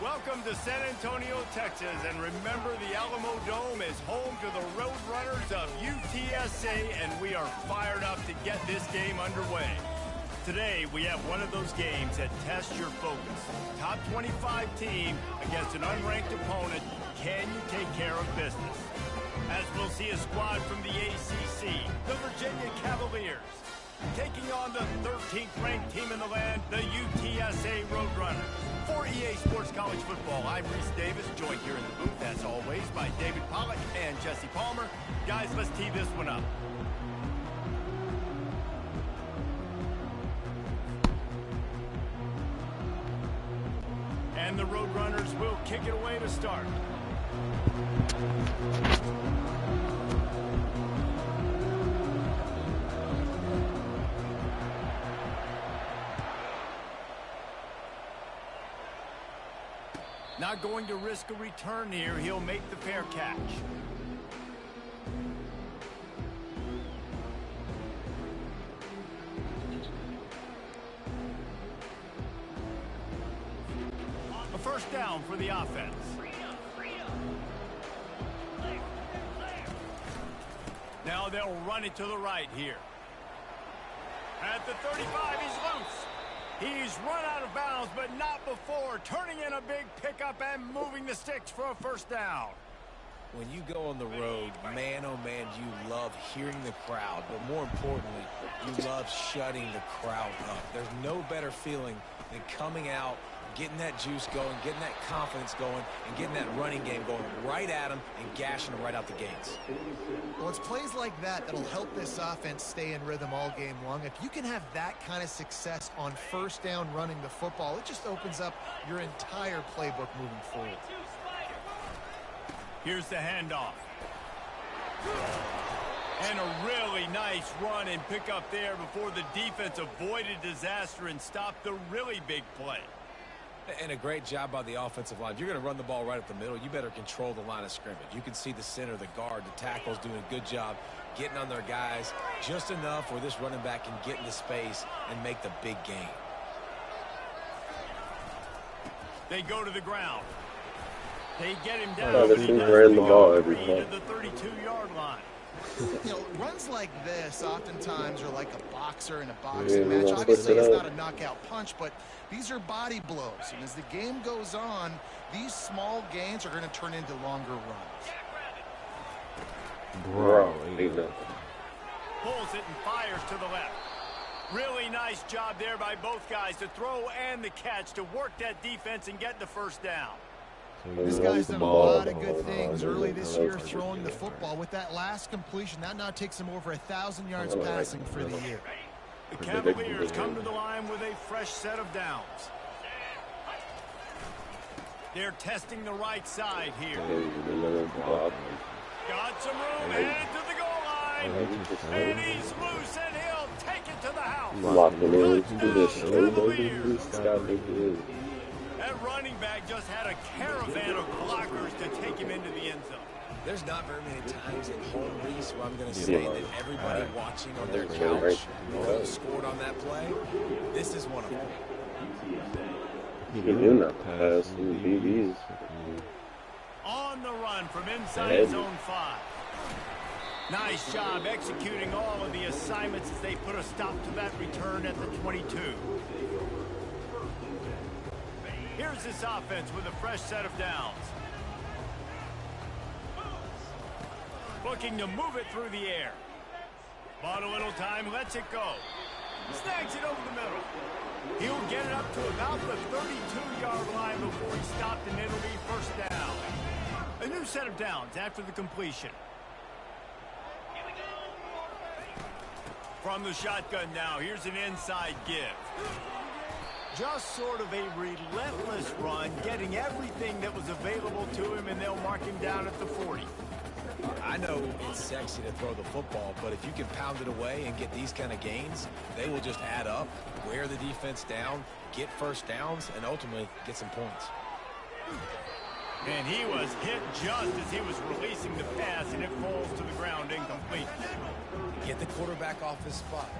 Welcome to San Antonio, Texas, and remember the Alamo Dome is home to the Roadrunners of UTSA, and we are fired up to get this game underway. Today, we have one of those games that tests your focus. Top 25 team against an unranked opponent. Can you take care of business? As we'll see a squad from the ACC, the Virginia Cavaliers, taking on the 13th ranked team in the land, the UTSA Roadrunners. For EA Sports College Football, I'm Reese Davis, joined here in the booth, as always, by David Pollack and Jesse Palmer. Guys, let's tee this one up. And the Roadrunners will kick it away to start. Not going to risk a return here. He'll make the fair catch. A first down for the offense. Now they'll run it to the right here. At the 35, he's loose. He's run out of bounds, but not before turning in a big pickup and moving the sticks for a first down. When you go on the road, man, oh man, you love hearing the crowd, but more importantly, you love shutting the crowd up. There's no better feeling than coming out, getting that juice going, getting that confidence going, and getting that running game going right at them and gashing them right out the gates. Well, it's plays like that that'll help this offense stay in rhythm all game long. If you can have that kind of success on first down running the football, it just opens up your entire playbook moving forward. Here's the handoff. And a really nice run and pick up there before the defense avoided disaster and stopped the really big play. And a great job by the offensive line. If you're going to run the ball right up the middle, you better control the line of scrimmage. You can see the center, the guard, the tackles doing a good job getting on their guys just enough where this running back can get into space and make the big gain. They go to the ground. They get him down. This team ran the ball every time. To the 32-yard line. You know, runs like this oftentimes are like a boxer in a boxing match. Obviously, it's not a knockout punch, but these are body blows. And as the game goes on, these small gains are going to turn into longer runs. Bro, pulls it and fires to the left. Really nice job there by both guys to throw and the catch to work that defense and get the first down. This guy's done a lot of good things early this year throwing the football. With that last completion, that now takes him over 1,000 yards passing for the year. The Cavaliers come to the line with a fresh set of downs. They're testing the right side here. Got some room, headed to the goal line. And he's loose, and he'll take it to the house. Cavaliers. That running back just had a caravan of blockers to take him into the end zone. There's not very many times at home, Reese, where I'm going to say that everybody watching on their couch scored on that play. This is one of them. He can do that pass in BBs. On the run from inside zone 5. Nice job executing all of the assignments as they put a stop to that return at the 22. Here's this offense with a fresh set of downs. Looking to move it through the air. Bought a little time, lets it go. Snags it over the middle. He'll get it up to about the 32-yard line before he stopped, and it'll be first down. A new set of downs after the completion. From the shotgun now, here's an inside give. Just sort of a relentless run, getting everything that was available to him, and they'll mark him down at the 40. I know it's sexy to throw the football, but if you can pound it away and get these kind of gains, they will just add up, wear the defense down, get first downs, and ultimately get some points. And he was hit just as he was releasing the pass, and it falls to the ground incomplete. Get the quarterback off his spot.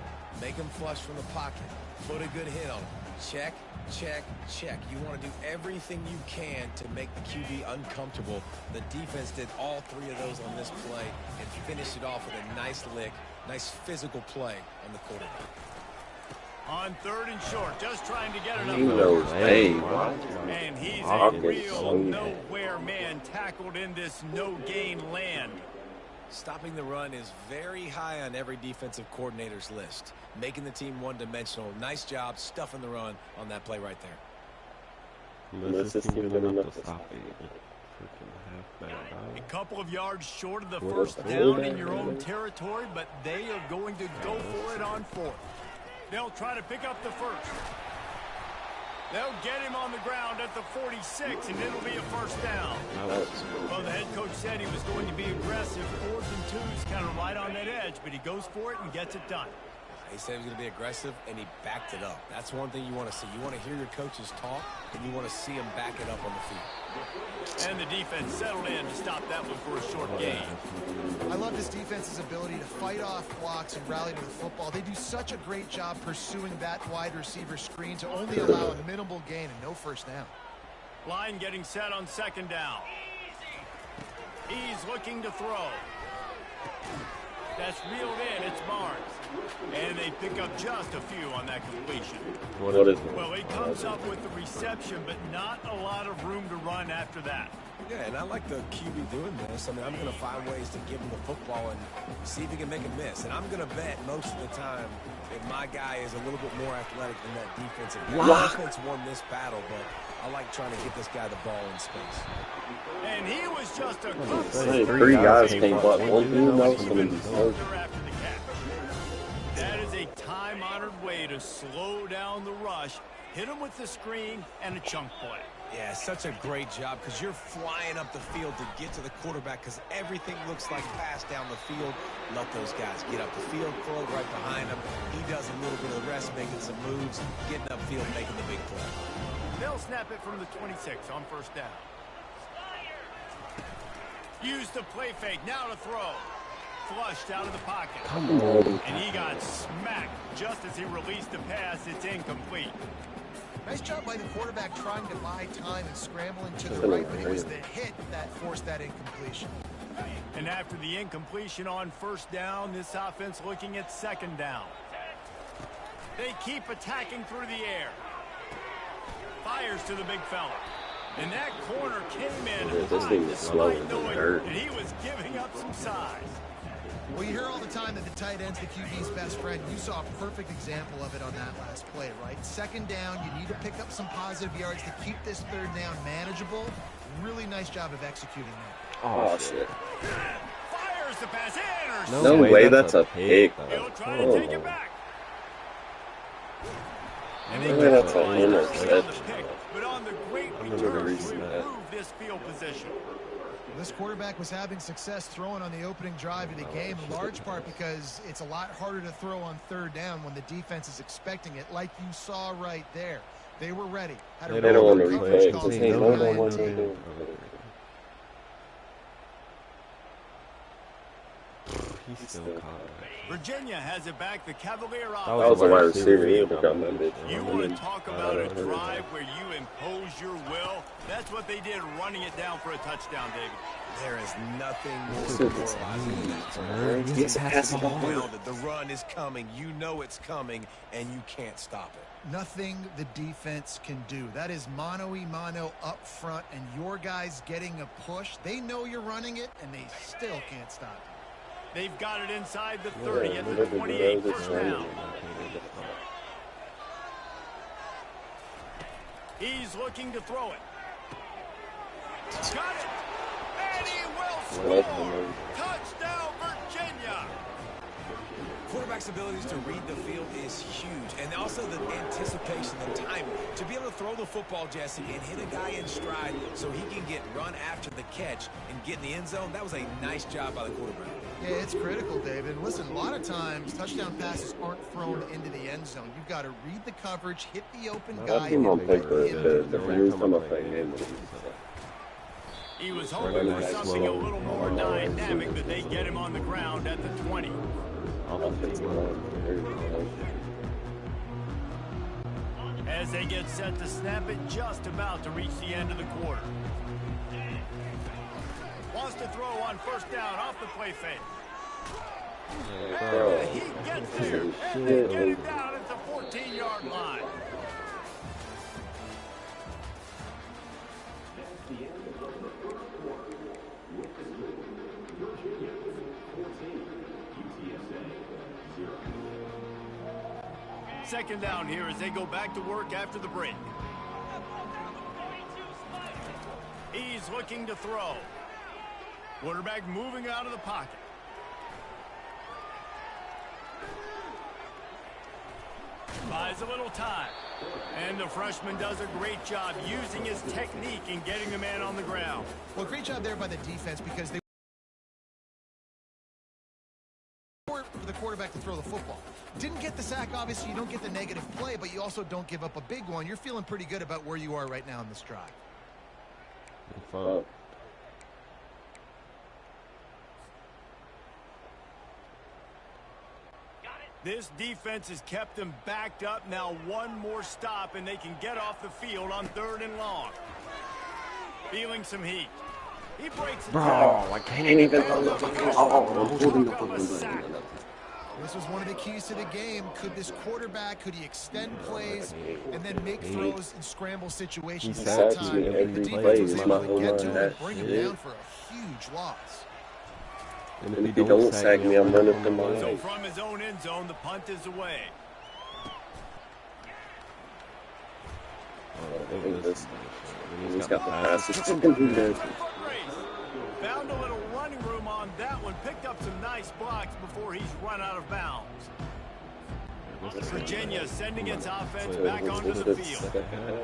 Make him flush from the pocket. Put a good hit on him. Check, check, check. You want to do everything you can to make the QB uncomfortable. The defense did all three of those on this play and finished it off with a nice lick, nice physical play on the quarterback. On 3rd and short, just trying to get enough. And he's a real nowhere man, tackled in this no-gain land. Stopping the run is very high on every defensive coordinator's list. Making the team one-dimensional. Nice job stuffing the run on that play right there. A couple of yards short of the first down in your own territory, but they are going to go for it on 4th. They'll try to pick up the first. They'll get him on the ground at the 46, and it'll be a first down. Well, the head coach said he was going to be aggressive. 4th and 2 is kind of right on that edge, but he goes for it and gets it done. He said he was going to be aggressive, and he backed it up. That's one thing you want to see. You want to hear your coaches talk, and you want to see them back it up on the field. And the defense settled in to stop that one for a short gain. I love this defense's ability to fight off blocks and rally to the football. They do such a great job pursuing that wide receiver screen to only allow a minimal gain and no first down. Line getting set on 2nd down. He's looking to throw. That's reeled in. It's Barnes. And they pick up just a few on that completion. What is it? Well, he comes up with the reception, but not a lot of room to run after that. Yeah, and I like the QB doing this. I mean, I'm going to find ways to give him the football and see if he can make a miss. And I'm going to bet most of the time if my guy is a little bit more athletic than that defensive guy. The defense won this battle, but I like trying to get this guy the ball in space. And he was just a Three guys came up. One dude knows some of these. after the catch. That is a time-honored way to slow down the rush, hit him with the screen, and a chunk play. Yeah, such a great job because you're flying up the field to get to the quarterback because everything looks like pass down the field. Let those guys get up the field, throw it right behind him. He does a little bit of the rest, making some moves, getting upfield, making the big play. They'll snap it from the 26 on 1st down. Use the play fake, now to throw. Flushed out of the pocket. And he got smacked just as he released the pass. It's incomplete. Nice job by the quarterback trying to buy time and scrambling to the right, but it was the hit that forced that incompletion. And after the incompletion on 1st down, this offense looking at 2nd down. They keep attacking through the air. Fires to the big fella. And that corner came in high despite knowing that he was giving up some size. Well, you hear all the time that the tight end's the QB's best friend. You saw a perfect example of it on that last play, right? 2nd down, you need to pick up some positive yards to keep this 3rd down manageable. Really nice job of executing that. Oh, shit. Fires the pass, No way, that's a pick. He'll try to take it back. And they That's a capitalize on the interception. pick, but on the great return to improve this field position. This quarterback was having success throwing on the opening drive of the game, in large part because it's a lot harder to throw on 3rd down when the defense is expecting it, like you saw right there. They were ready. They don't want to replay. He's still caught. Virginia has it back. The Cavalier That was a wide receiver. He would have got that bitch. You want to talk about a drive where you impose your will? That's what they did, running it down for a touchdown, David. There is nothing more demoralizing than that. Yes, pass the ball. The run is coming. You know it's coming, and you can't stop it. Nothing the defense can do. That is mano-a-mano up front, and your guys getting a push. They know you're running it, and they still can't stop it. They've got it inside the 30 at the 28 first down. He's looking to throw it. Got it. And he will score. Touchdown, Virginia. Quarterback's abilities to read the field is huge. And also the anticipation, the timing. To be able to throw the football, Jesse, and hit a guy in stride so he can get run after the catch and get in the end zone, that was a nice job by the quarterback. Yeah, it's critical, David. Listen, a lot of times touchdown passes aren't thrown into the end zone. You've got to read the coverage, hit the open guy. He was hoping for something a little more dynamic, but they get him on the ground at the 20. As as they get set to snap it just about to reach the end of the quarter. Wants to throw on first down off the play fake. He gets there, and they get him down at the 14-yard line. Second down here as they go back to work after the break. He's looking to throw. Quarterback moving out of the pocket. Buys a little time. And the freshman does a great job using his technique in getting the man on the ground. Well, great job there by the defense because they for the quarterback to throw the football. Didn't get the sack, obviously. You don't get the negative play, but you also don't give up a big one. You're feeling pretty good about where you are right now in this drive. This defense has kept them backed up. Now one more stop, and they can get off the field on 3rd and long. Feeling some heat. He breaks it down. I can't even. This was one of the keys to the game. Could this quarterback, could he extend plays and then make throws in scramble situations at that time? The defense was able to get to him and bring him down for a huge loss. And if he don't sack me, I'm running for my life. So from his own end zone, the punt is away. He's got the passes. Found a little running room on that one. Picked up some nice blocks before he's run out of bounds. Virginia sending its offense back onto the field.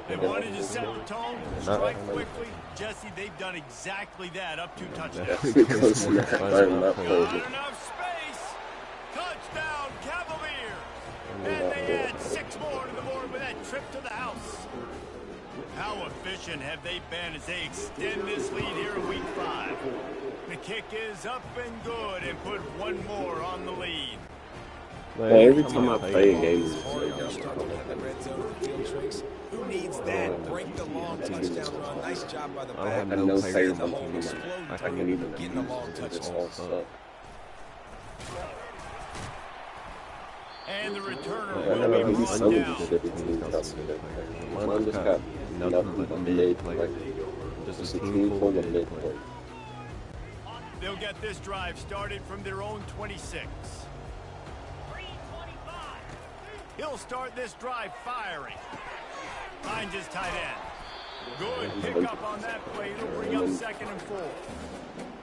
They wanted to set the tone, strike quickly. Jesse, they've done exactly that up 2 touchdowns. Got enough space. Touchdown, Cavalier. And they add 6 more to the board with that trip to the house. How efficient have they been as they extend this lead here in week 5? The kick is up and good and put 1 more on the lead. Well, every time I play a game, who needs that? Break the long touchdown run. Nice job by the back. I have no players on my team. I can even getting a long touchdown. And the returner will be brought down. Mine just got nothing but mid-play. Just a team full of mid-play. They'll get this drive started from their own 26. He'll start this drive firing. Finds his tight end. Good pickup on that play. It'll bring up 2nd and 4.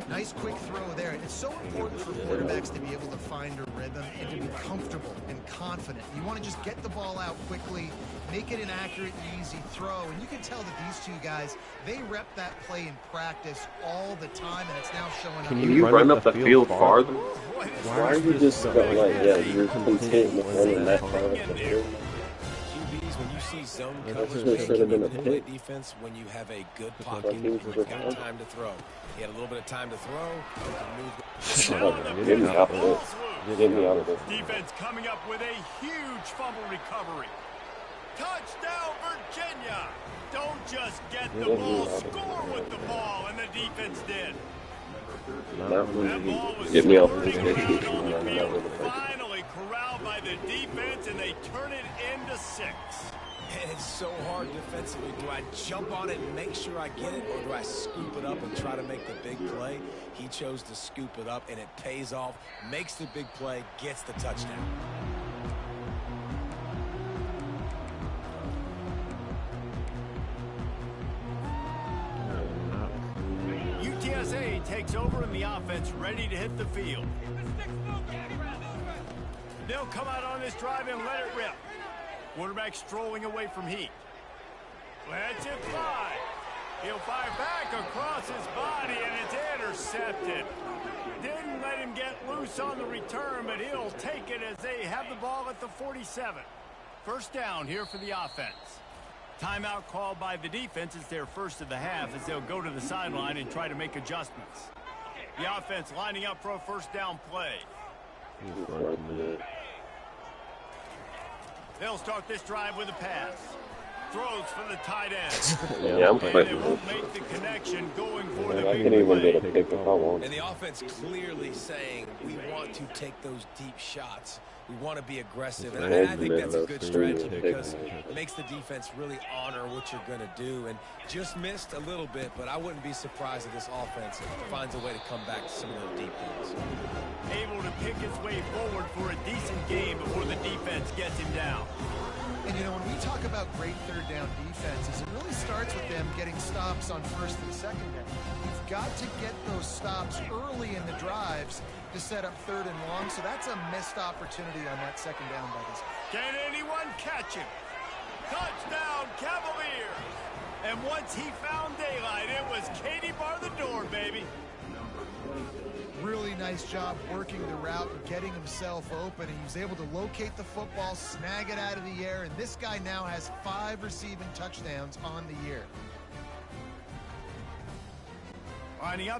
Nice quick throw there. It's so important for quarterbacks to be able to find a rhythm and to be comfortable and confident. You want to just get the ball out quickly, make it an accurate, easy throw. And you can tell that these two guys, they rep that play in practice all the time, and it's now showing up. Can you run up the field farther? Why are you just going like, yeah, you're content with running that far up the field? When you see zone coverage, a defense, when you have a good pocket, you've got time to throw. He had a little bit of time to throw. Get me out of this. Get me out of this. Defense coming up with a huge fumble recovery. Touchdown, Virginia! Don't just get the ball, score with the ball, and the defense did. That ball was Get me off of this vacation on the field. Finally corralled by the defense, and they turn it into 6. And it's so hard defensively. Do I jump on it and make sure I get it, or do I scoop it up and try to make the big play? He chose to scoop it up, and it pays off, makes the big play, gets the touchdown. UTSA takes over in the offense, ready to hit the field. They'll come out on this drive and let it rip. Quarterback strolling away from heat. Lets it fly. He'll fire back across his body, and it's intercepted. Didn't let him get loose on the return, but he'll take it as they have the ball at the 47. First down here for the offense. Timeout called by the defense. It's their first of the half as they'll go to the sideline and try to make adjustments. The offense lining up for a first down play. They'll start this drive with a pass. throws for the tight end. Yeah, I'm And they fighting won't this. make the connection going for the I big can even play. get a pick if I want. And the offense clearly saying we want to take those deep shots. We want to be aggressive. And I think that's a good strategy because it makes the defense really honor what you're going to do. And just missed a little bit, but I wouldn't be surprised if this offense finds a way to come back to some of those deep ones. Able to pick his way forward for a decent game before the defense gets him down. And, you know, when we talk about great third down defenses, it really starts with them getting stops on first and second down. You've got to get those stops early in the drives to set up third and long, so that's a missed opportunity on that second down by this guy. Can anyone catch him? Touchdown, Cavalier! And once he found daylight, it was Katie bar the door, baby. Really nice job working the route and getting himself open. He was able to locate the football, snag it out of the air, and this guy now has 5 receiving touchdowns on the year. Lining up.